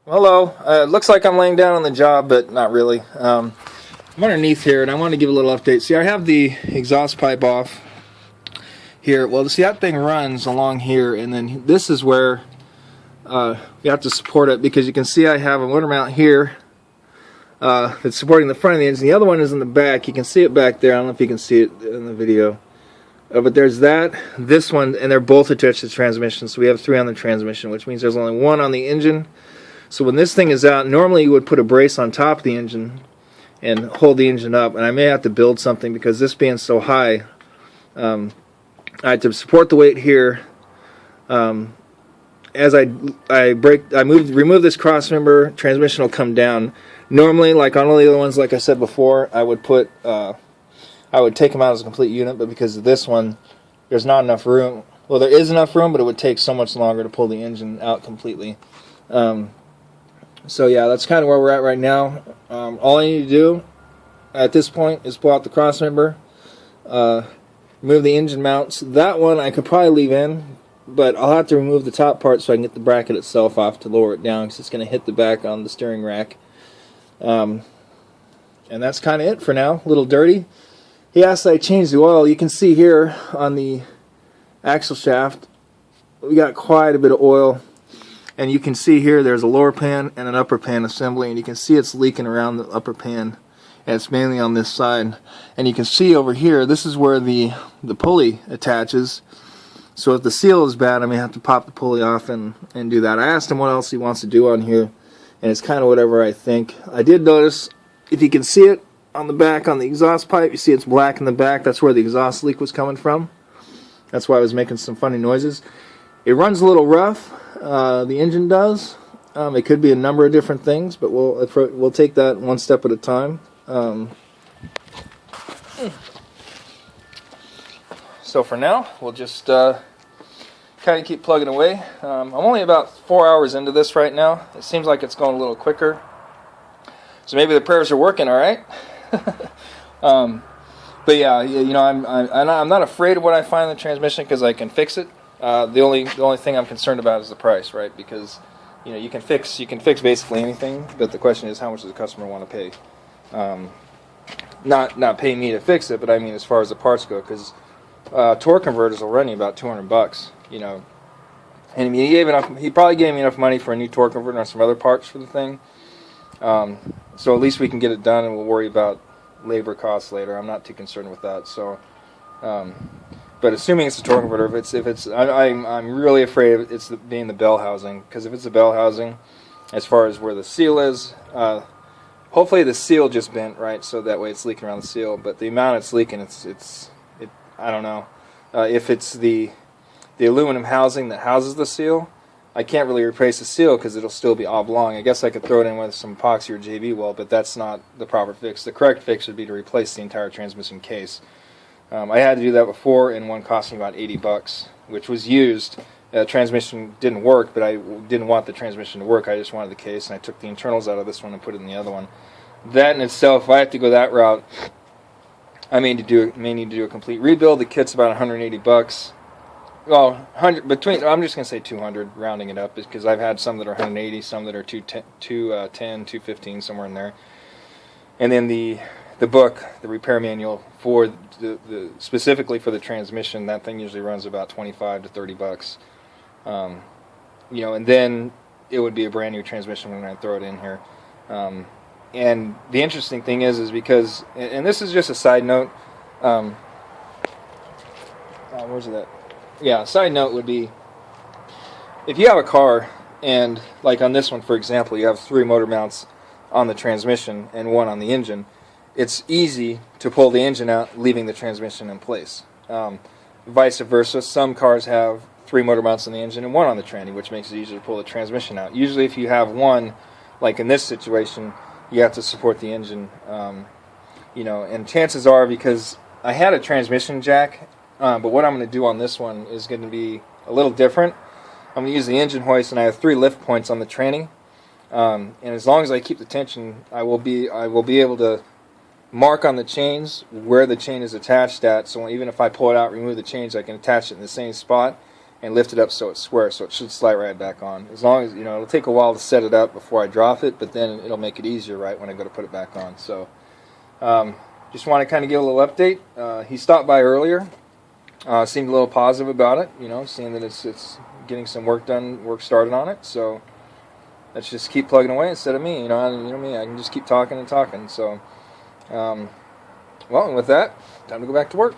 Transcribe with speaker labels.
Speaker 1: Hello. Looks like I'm laying down on the job, but not really. I'm underneath here, and I want to give a little update. See, I have the exhaust pipe off here. Well, see, that thing runs along here, and then this is where you have to support it, because you can see I have a motor mount here that's supporting the front of the engine. The other one is in the back. You can see it back there. I don't know if you can see it in the video. But there's that, this one, and they're both attached to the transmission, so we have 3 on the transmission, which means there's only 1 on the engine. So when this thing is out, normally you would put a brace on top of the engine and hold the engine up, and I may have to build something because this being so high, I had to support the weight here. As I remove this cross member, transmission will come down. Normally, like on all the other ones, like I said before, I would take them out as a complete unit, but because of this one, there's not enough room. Well, there is enough room, but it would take so much longer to pull the engine out completely. So yeah, that's kind of where we're at right now. All I need to do at this point is pull out the cross member, remove the engine mounts. That one I could probably leave in, but I'll have to remove the top part so I can get the bracket itself off to lower it down, because it's going to hit the back on the steering rack. And that's kind of it for now. A little dirty. He asked that I change the oil. You can see here on the axle shaft, we got quite a bit of oil. And you can see here there's a lower pan and an upper pan assembly, and you can see it's leaking around the upper pan, and it's mainly on this side. And you can see over here, this is where the pulley attaches. So if the seal is bad, I may have to pop the pulley off and do that. I asked him what else he wants to do on here, and it's kind of whatever I think. I did notice, if you can see it on the back on the exhaust pipe, you see it's black in the back. That's where the exhaust leak was coming from. That's why I was making some funny noises. It runs a little rough. The engine does. It could be a number of different things, but we'll take that one step at a time. So for now, we'll just kind of keep plugging away. I'm only about 4 hours into this right now. It seems like it's going a little quicker. So maybe the prayers are working, all right? But yeah, you know, I'm not afraid of what I find in the transmission, because I can fix it. The only thing I'm concerned about is the price, right? Because you know, you can fix basically anything, but the question is, how much does the customer want to pay? Not pay me to fix it, but I mean as far as the parts go, because torque converters will run you about $200, you know. And I mean, he probably gave me enough money for a new torque converter and some other parts for the thing. So at least we can get it done, and we'll worry about labor costs later. I'm not too concerned with that. So. But assuming it's a torque converter, I'm really afraid of it's being the bell housing, because if it's the bell housing, as far as where the seal is, hopefully the seal just bent, right, so that way it's leaking around the seal. But the amount it's leaking, I don't know. If it's the aluminum housing that houses the seal, I can't really replace the seal because it'll still be oblong. I guess I could throw it in with some epoxy or JB weld, but that's not the proper fix. The correct fix would be to replace the entire transmission case. I had to do that before, and one cost me about $80, which was used. Transmission didn't work, but I didn't want the transmission to work. I just wanted the case, and I took the internals out of this one and put it in the other one. That in itself, if I have to go that route, I may need to do a complete rebuild. The kit's about $180. Well, I'm just going to say 200, rounding it up, because I've had some that are 180, some that are 210, 215, somewhere in there. And then the book, the repair manual for specifically for the transmission, that thing usually runs about $25 to $30. You know, and then it would be a brand new transmission when I throw it in here. And the interesting thing is because, and this is just a side note. Where's it at? Yeah, side note would be, if you have a car, and like on this one, for example, you have 3 motor mounts on the transmission and 1 on the engine. It's easy to pull the engine out, leaving the transmission in place. Vice versa, some cars have 3 motor mounts on the engine and 1 on the tranny, which makes it easier to pull the transmission out. Usually if you have 1, like in this situation, you have to support the engine. You know, and chances are, because I had a transmission jack, but what I'm going to do on this one is going to be a little different. I'm going to use the engine hoist, and I have 3 lift points on the tranny. And as long as I keep the tension, I will be able to mark on the chains where the chain is attached at, so even if I pull it out, remove the chains, I can attach it in the same spot, and lift it up so it's square, so it should slide right back on. As long as, it'll take a while to set it up before I drop it, but then it'll make it easier, right, when I go to put it back on. So just want to kind of give a little update. He stopped by earlier, seemed a little positive about it, seeing that it's getting some work started on it. So let's just keep plugging away instead of me. Me, I can just keep talking and talking. So, well, and with that, time to go back to work.